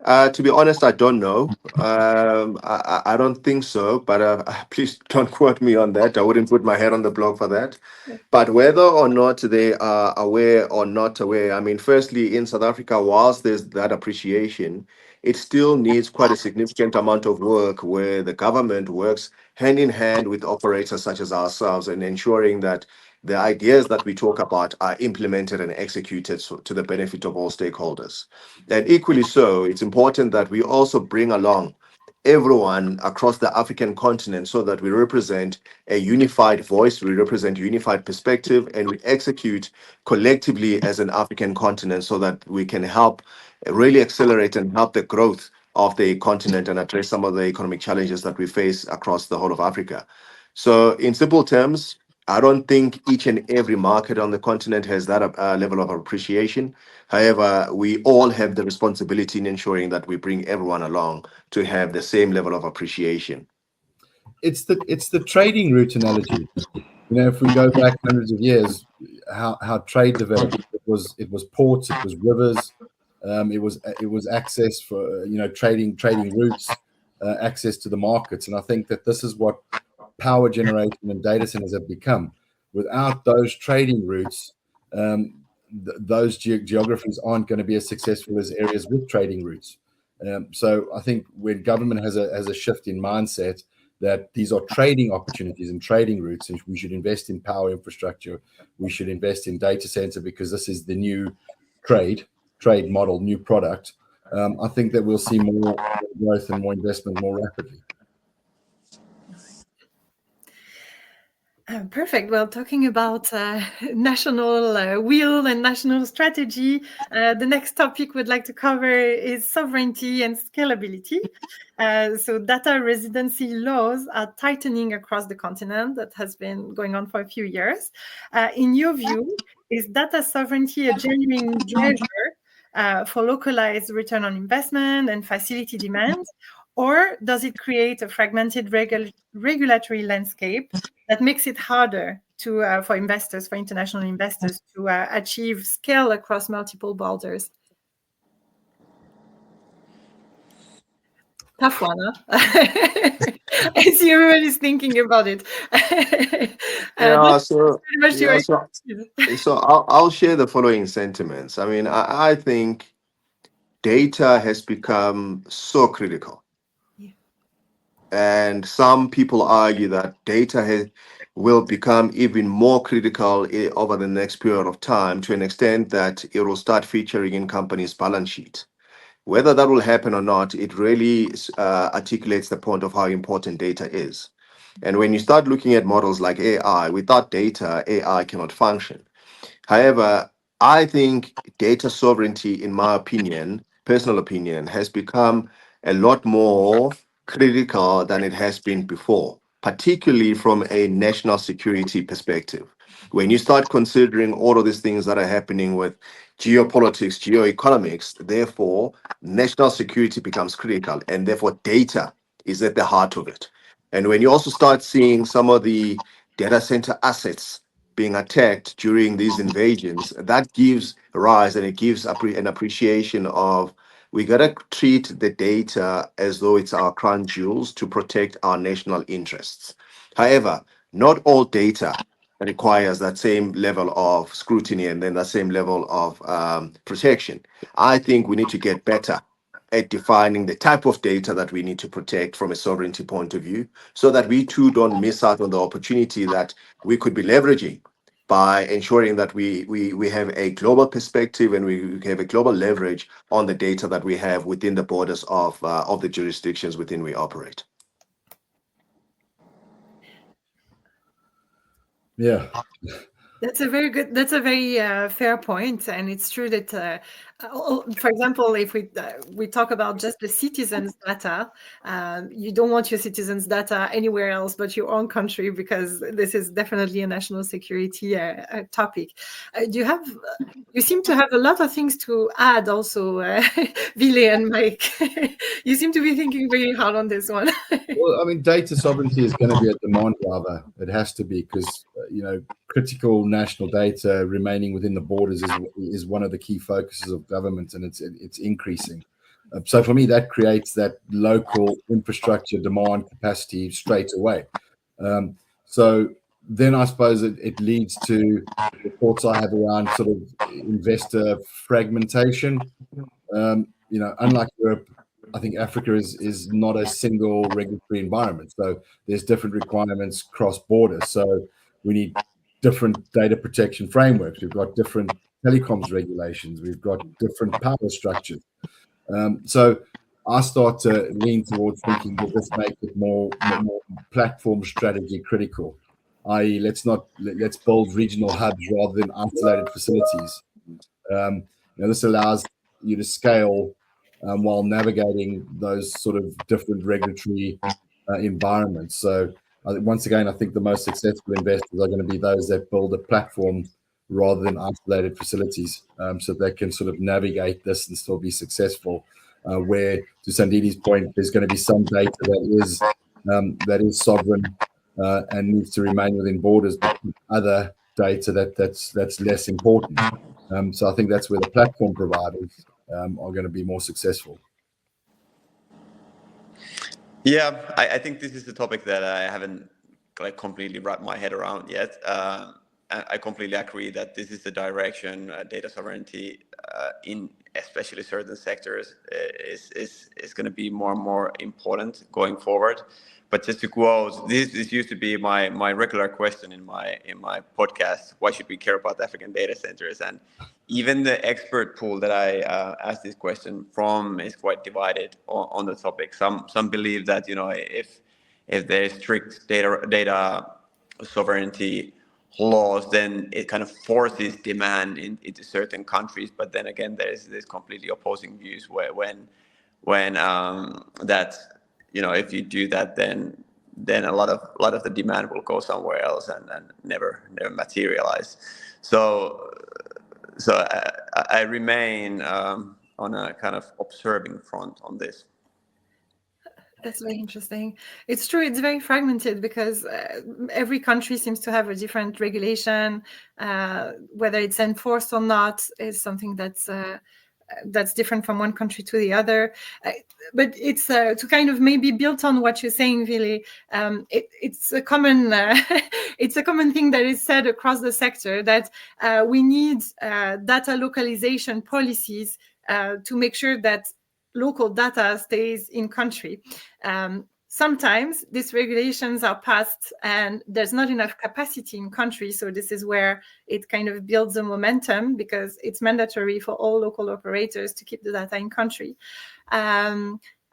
To be honest, I don't know. I don't think so, but please don't quote me on that. I wouldn't put my head on the block for that. But whether or not they are aware or not aware, I mean, firstly, in South Africa, whilst there's that appreciation, it still needs quite a significant amount of work where the government works hand in hand with operators such as ourselves in ensuring that the ideas that we talk about are implemented and executed to the benefit of all stakeholders. And equally so, it's important that we also bring along everyone across the African continent so that we represent a unified voice, we represent a unified perspective, and we execute collectively as an African continent so that we can help really accelerate and help the growth of the continent and address some of the economic challenges that we face across the whole of Africa. So in simple terms, I don't think each and every market on the continent has that level of appreciation. However, we all have the responsibility in ensuring that we bring everyone along to have the same level of appreciation. It's the trading route analogy. If we go back hundreds of years, how trade developed, it was ports, it was rivers, it was access for trading routes, access to the markets, and I think that this is what power generation and data centers have become. Without those trading routes, those geographies aren't going to be as successful as areas with trading routes. So I think when government has a shift in mindset that these are trading opportunities and trading routes, and we should invest in power infrastructure, we should invest in data center because this is the new trade model, new product. I think that we'll see more growth and more investment more rapidly. Perfect. Well, talking about national will and national strategy, the next topic we'd like to cover is sovereignty and scalability. So data residency laws are tightening across the continent. That has been going on for a few years. In your view, is data sovereignty a genuine driver for localized return on investment and facility demand? Or does it create a fragmented regulatory landscape that makes it harder for investors, for international investors, to achieve scale across multiple borders? Tough one, huh? I see everyone is thinking about it. So I'll share the following sentiments. I mean, I think data has become so critical. And some people argue that data will become even more critical over the next period of time, to an extent that it will start featuring in companies' balance sheet. Whether that will happen or not, it really articulates the point of how important data is. And when you start looking at models like AI, without data, AI cannot function. However, I think data sovereignty, in my opinion, personal opinion, has become a lot more critical than it has been before, particularly from a national security perspective. When you start considering all of these things that are happening with geopolitics, geoeconomics, therefore, national security becomes critical, and therefore data is at the heart of it. And when you also start seeing some of the data center assets being attacked during these invasions, that gives rise, and it gives an appreciation of, we got to treat the data as though it's our crown jewels to protect our national interests. However, not all data requires that same level of scrutiny and then that same level of protection. I think we need to get better at defining the type of data that we need to protect from a sovereignty point of view, so that we too don't miss out on the opportunity that we could be leveraging by ensuring that we have a global perspective and we have a global leverage on the data that we have within the borders of the jurisdictions within we operate. Yeah. That's a very fair point, and it's true that, for example, if we talk about just the citizens' data, you don't want your citizens' data anywhere else but your own country, because this is definitely a national security topic. You seem to have a lot of things to add, also, Ville and Mike. You seem to be thinking very hard on this one. Well, I mean, data sovereignty is going to be a demand driver. It has to be, because critical national data remaining within the borders is one of the key focuses of government, and it's increasing. So for me, that creates that local infrastructure demand capacity straight away. So then I suppose it leads to the thoughts I have around sort of investor fragmentation. Unlike Europe, I think Africa is not a single regulatory environment. So there's different requirements cross borders. So we need different data protection frameworks. We've got different telecoms regulations. We've got different power structures. So I start to lean towards thinking, does this make it more platform strategy critical? I.e., let's build regional hubs rather than isolated facilities. This allows you to scale while navigating those sort of different regulatory environments. So Once again, I think the most successful investors are going to be those that build a platform rather than isolated facilities, so they can sort of navigate this and still be successful. Where, to Sandili's point, there's going to be some data that is sovereign and needs to remain within borders, but other data that's less important. So I think that's where the platform providers are going to be more successful. Yeah, I think this is a topic that I haven't completely wrapped my head around yet. I completely agree that this is the direction data sovereignty in especially certain sectors is going to be more and more important going forward. But just to quote, this used to be my regular question in my podcast: why should we care about African data centers? And even the expert pool that I asked this question from is quite divided on the topic. Some believe that if there is strict data sovereignty laws, then it kind of forces demand into certain countries. But then again, there's completely opposing views when that if you do that, then a lot of the demand will go somewhere else and never materialize. So I remain on a kind of observing front on this. That's very interesting. It's true. It's very fragmented because every country seems to have a different regulation. Whether it's enforced or not is something that's different from one country to the other. But it's to kind of maybe build on what you're saying, Vili. It's a common it's a common thing that is said across the sector that we need data localization policies to make sure that local data stays in country. Sometimes these regulations are passed and there's not enough capacity in country. So this is where it kind of builds a momentum because it's mandatory for all local operators to keep the data in country.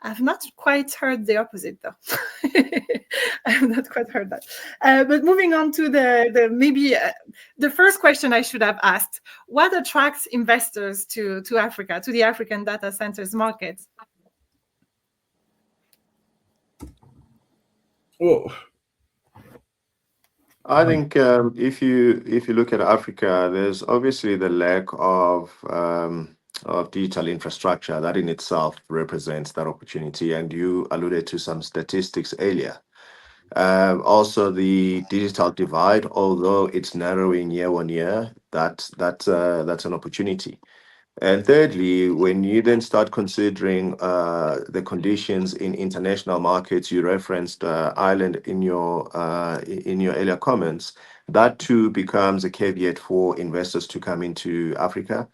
I've not quite heard the opposite though. I've not quite heard that. But moving on to the first question I should have asked: what attracts investors to Africa, to the African data centers market? Oh, I think if you look at Africa, there's obviously the lack of digital infrastructure that in itself represents that opportunity, and you alluded to some statistics earlier. Also, the digital divide, although it's narrowing year on year, that's an opportunity. And thirdly, when you then start considering the conditions in international markets, you referenced Ireland in your earlier comments. That too becomes a caveat for investors to come into Africa.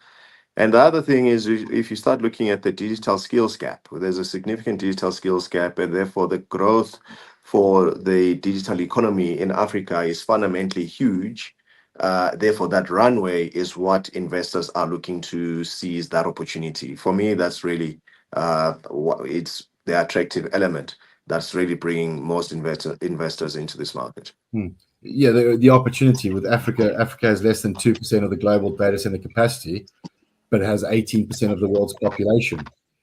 And the other thing is, if you start looking at the digital skills gap, there's a significant digital skills gap, and therefore the growth for the digital economy in Africa is fundamentally huge. Therefore, that runway is what investors are looking to seize that opportunity. For me, that's really it's the attractive element that's really bringing most investors into this market. Yeah, the opportunity with Africa. Africa has less than 2% of the global data center capacity, but it has 18% of the world's population,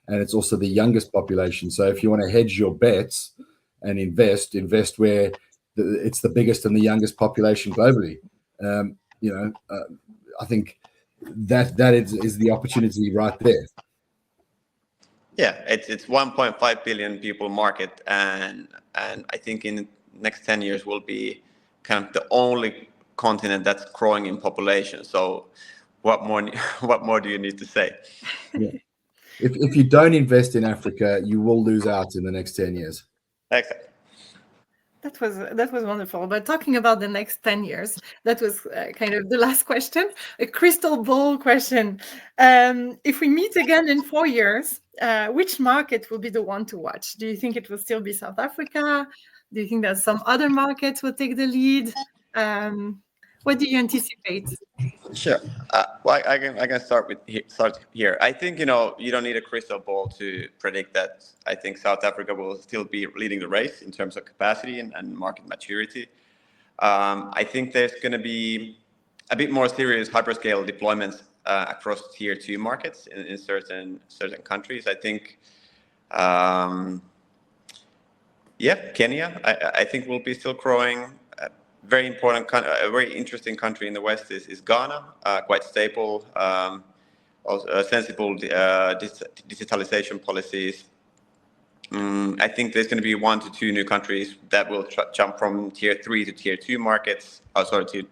and it's also the youngest population. So if you want to hedge your bets and invest where it's the biggest and the youngest population globally. I think that is the opportunity right there. Yeah, it's 1.5 billion people market, and I think in the next 10 years will be kind of the only continent that's growing in population. So what more do you need to say? Yeah. If you don't invest in Africa, you will lose out in the next 10 years. Exactly. That was wonderful. But talking about the next 10 years, that was kind of the last question, a crystal ball question. If we meet again in 4 years, which market will be the one to watch? Do you think it will still be South Africa? Do you think that some other markets will take the lead? What do you anticipate? Sure. Well, I can start here. I think you don't need a crystal ball to predict that. I think South Africa will still be leading the race in terms of capacity and market maturity. I think there's going to be a bit more serious hyperscale deployments across tier 2 markets in certain countries. I think Yeah, Kenya, I think will be still growing. Very important, a very interesting country in the West is Ghana, quite stable, also sensible digitalization policies. I think there's going to be 1 to 2 new countries that will jump from tier 3 to tier 2 markets. Oh, sorry, to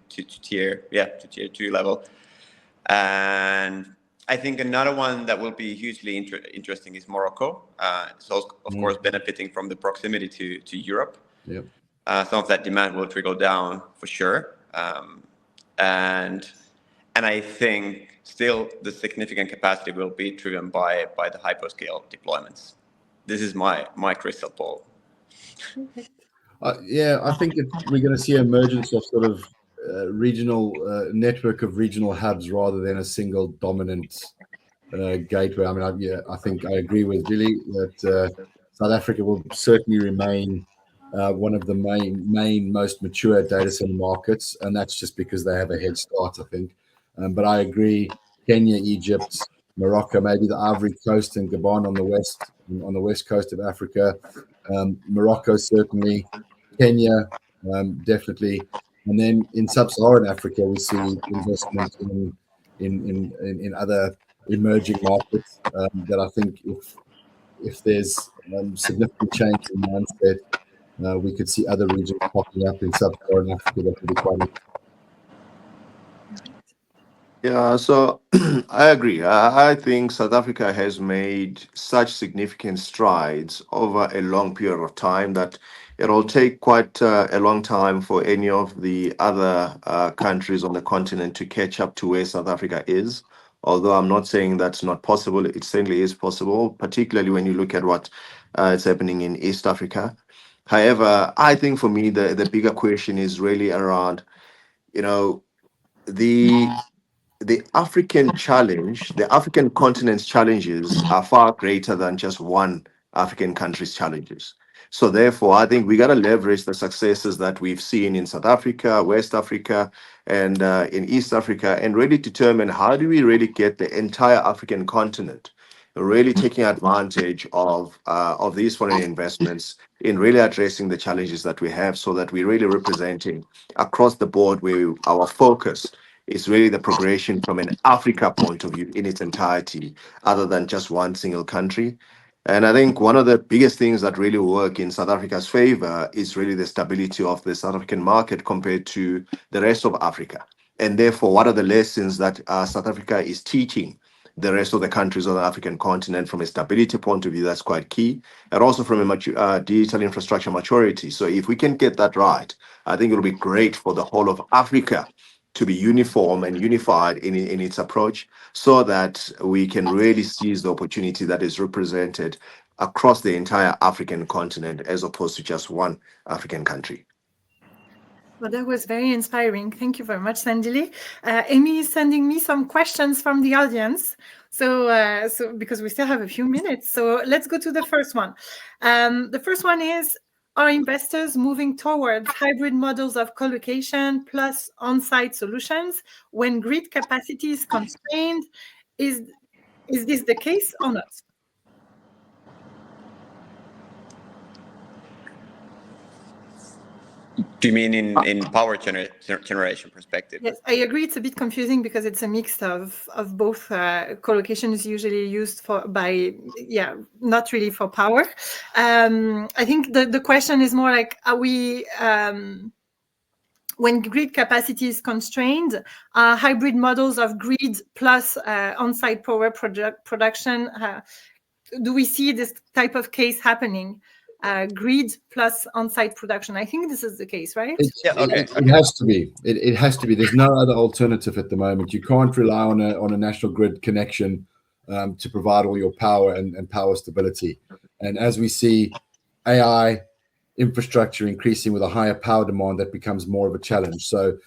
tier 2 level. And I think another one that will be hugely interesting is Morocco. So of course benefiting from the proximity to Europe. Yep. Some of that demand will trickle down for sure. And I think still the significant capacity will be driven by the hyperscale deployments. This is my crystal ball. Yeah, I think we're going to see emergence of sort of regional network of regional hubs rather than a single dominant gateway. I mean, I think I agree with Billy that South Africa will certainly remain one of the main most mature data center markets, and that's just because they have a head start, I think. But I agree, Kenya, Egypt, Morocco, maybe the Ivory Coast and Gabon on the west coast of Africa, Morocco certainly, Kenya definitely, and then in sub-Saharan Africa we see investment in other emerging markets that I think if there's significant change in mindset, we could see other regions popping up in sub-Saharan Africa that could be quite interesting. Yeah, so I agree. I think South Africa has made such significant strides over a long period of time that it'll take quite a long time for any of the other countries on the continent to catch up to where South Africa is. Although I'm not saying that's not possible, it certainly is possible, particularly when you look at what is happening in East Africa. However, I think for me, the bigger question is really around, you know, the African challenge, the African continent's challenges are far greater than just one African country's challenges. So therefore, I think we got to leverage the successes that we've seen in South Africa, West Africa, and in East Africa, and really determine how do we really get the entire African continent really taking advantage of these foreign investments in really addressing the challenges that we have, so that we're really representing across the board where our focus is really the progression from an Africa point of view in its entirety, other than just one single country. And I think one of the biggest things that really work in South Africa's favor is really the stability of the South African market compared to the rest of Africa. And therefore, what are the lessons that South Africa is teaching the rest of the countries on the African continent from a stability point of view? That's quite key. And also from a digital infrastructure maturity. So if we can get that right, I think it'll be great for the whole of Africa to be uniform and unified in its approach, so that we can really seize the opportunity that is represented across the entire African continent, as opposed to just one African country. Well, that was very inspiring. Thank you very much, Sandile. Amy is sending me some questions from the audience. So because we still have a few minutes, so let's go to the first one. The first one is, are investors moving towards hybrid models of colocation plus on-site solutions when grid capacity is constrained? Is this the case or not? Do you mean in power generation perspective? Yes, I agree. It's a bit confusing because it's a mix of both. Colocation is usually used not really for power. I think the question is more like, are we, when grid capacity is constrained, hybrid models of grid plus on-site power production, do we see this type of case happening? Grid plus on-site production. I think this is the case, right? It has to be. It has to be. There's no other alternative at the moment. You can't rely on a national grid connection to provide all your power and power stability. And as we see AI infrastructure increasing with a higher power demand, that becomes more of a challenge. So,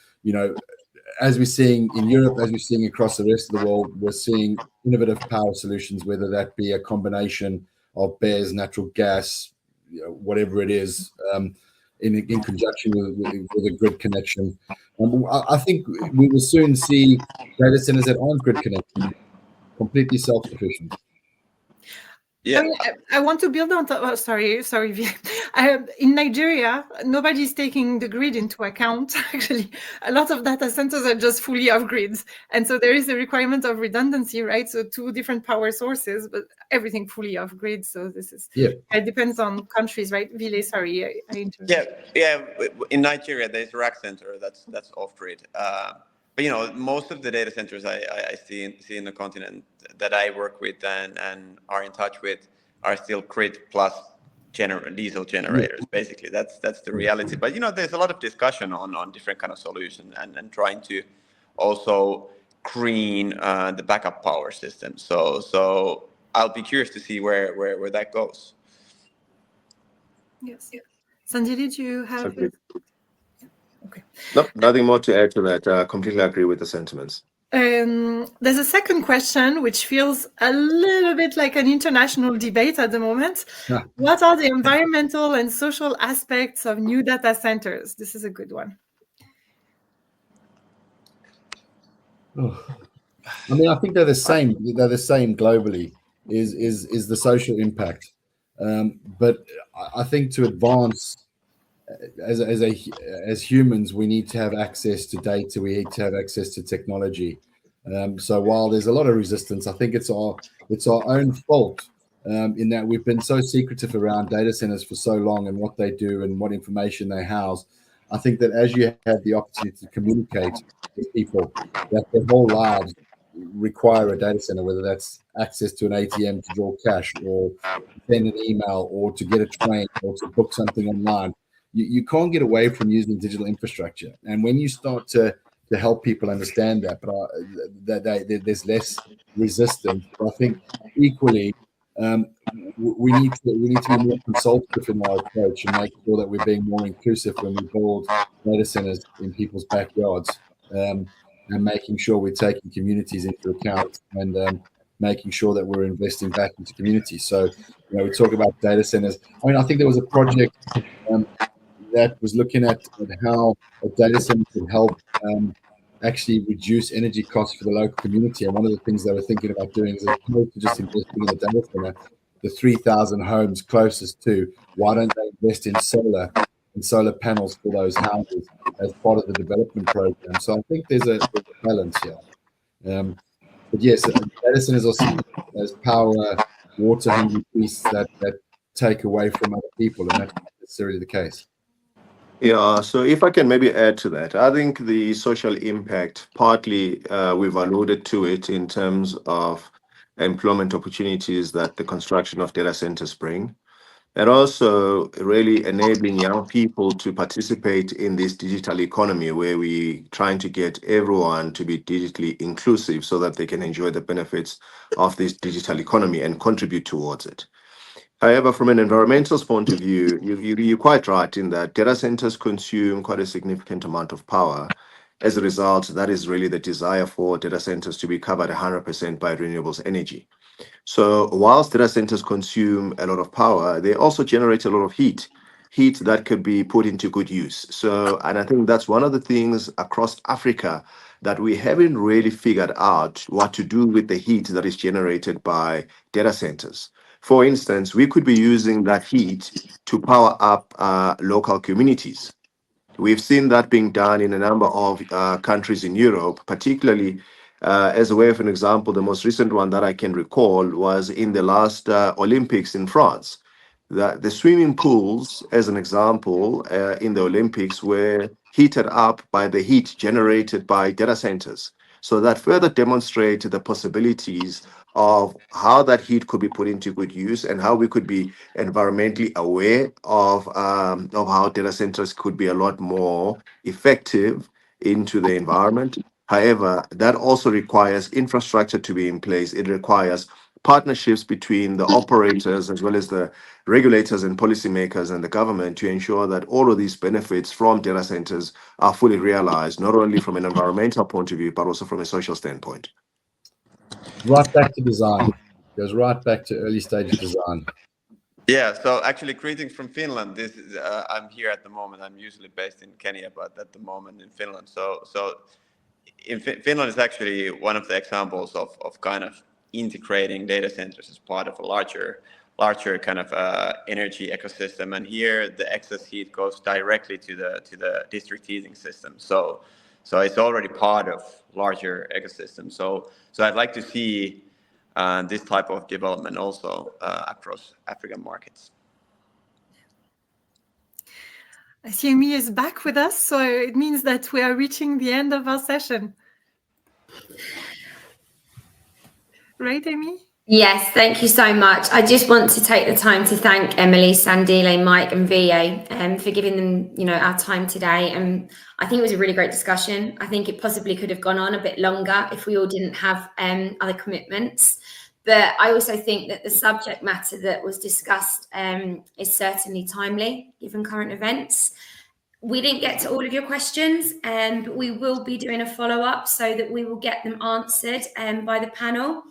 as we're seeing in Europe, as we're seeing across the rest of the world, we're seeing innovative power solutions, whether that be a combination of BESS, natural gas, whatever it is, in conjunction with a grid connection. I think we will soon see data centers that aren't grid connected, completely self-sufficient. Yeah. I mean, I want to build on. Sorry, Vi. In Nigeria, nobody's taking the grid into account. Actually, a lot of data centers are just fully off grids, and so there is a requirement of redundancy, right? So two different power sources, but everything fully off grid. So this is it depends on countries, right? Ville, sorry, I interrupted. Yeah. In Nigeria, there's a rack center that's off grid. But most of the data centers I see in the continent that I work with and are in touch with are still grid plus diesel generators. Basically, that's the reality. But there's a lot of discussion on different kind of solutions and trying to also green the backup power system. So I'll be curious to see where that goes. Yes. Sandy, did you have? Okay. Okay. Nope, nothing more to add to that. Completely agree with the sentiments. There's a second question, which feels a little bit like an international debate at the moment. Yeah. What are the environmental and social aspects of new data centers? This is a good one. I mean, I think they're the same. They're the same globally. Is the social impact, but I think to advance as humans, we need to have access to data. We need to have access to technology. So while there's a lot of resistance, I think it's our own fault in that we've been so secretive around data centers for so long and what they do and what information they house. I think that as you have the opportunity to communicate with people that their whole lives require a data center, whether that's access to an ATM to draw cash or send an email or to get a train or to book something online, you can't get away from using digital infrastructure. And when you start to help people understand that, but there's less resistance. But I think equally, we need to be more consultative in our approach and make sure that we're being more inclusive when we build data centers in people's backyards, and making sure we're taking communities into account and making sure that we're investing back into communities. So, we talk about data centers. I mean, I think there was a project that was looking at how a data center could help actually reduce energy costs for the local community. And one of the things they were thinking about doing is, as opposed to just investing in a data center, the 3,000 homes closest to, why don't they invest in solar and solar panels for those houses as part of the development program? So I think there's a balance here. But yes, data centers are seen as power, water-hungry beasts that take away from other people, and that's not necessarily the case. Yeah, so if I can maybe add to that, I think the social impact, partly we've alluded to it in terms of employment opportunities that the construction of data centers bring, and also really enabling young people to participate in this digital economy where we trying to get everyone to be digitally inclusive so that they can enjoy the benefits of this digital economy and contribute towards it. However, from an environmental point of view, you're quite right in that data centers consume quite a significant amount of power. As a result, that is really the desire for data centers to be covered 100% by renewables energy. So whilst data centers consume a lot of power, they also generate a lot of heat that could be put into good use. So, and I think that's one of the things across Africa that we haven't really figured out what to do with the heat that is generated by data centers. For instance, we could be using that heat to power up local communities. We've seen that being done in a number of countries in Europe, particularly as a way of an example. The most recent one that I can recall was in the last Olympics in France. The swimming pools, as an example, in the Olympics were heated up by the heat generated by data centers. So that further demonstrated the possibilities of how that heat could be put into good use and how we could be environmentally aware of how data centers could be a lot more effective into the environment. However, that also requires infrastructure to be in place. It requires partnerships between the operators as well as the regulators and policymakers and the government to ensure that all of these benefits from data centers are fully realized, not only from an environmental point of view, but also from a social standpoint. Right back to design. Goes right back to early stage design. Yeah, so actually, greetings from Finland. This is I'm here at the moment. I'm usually based in Kenya, but at the moment in Finland. So in Finland is actually one of the examples of kind of integrating data centers as part of a larger kind of energy ecosystem. And here the excess heat goes directly to the district heating system. So it's already part of larger ecosystem. So I'd like to see this type of development also across African markets. I see Amy is back with us, so it means that we are reaching the end of our session. Right, Amy? Yes, thank you so much. I just want to take the time to thank Emily, Sandile, Mike, and VA for giving them, our time today. And I think it was a really great discussion. I think it possibly could have gone on a bit longer if we all didn't have other commitments. But I also think that the subject matter that was discussed is certainly timely, given current events. We didn't get to all of your questions, but we will be doing a follow-up so that we will get them answered by the panel.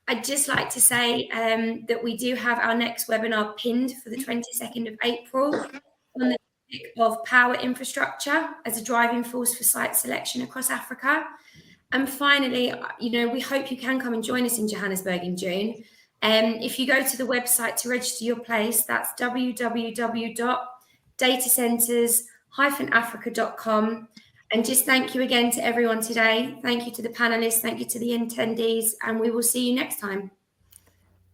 I'd just like to say that we do have our next webinar pinned for the 22nd of April on the topic of power infrastructure as a driving force for site selection across Africa. And finally, we hope you can come and join us in Johannesburg in June. If you go to the website to register your place, that's www.datacenters-africa.com. And just thank you again to everyone today. Thank you to the panelists. Thank you to the attendees. And we will see you next time.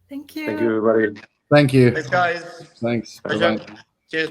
Thank you. Thank you, everybody. Thank you. Thanks, guys. Thanks. Pleasure. Bye-bye. Cheers.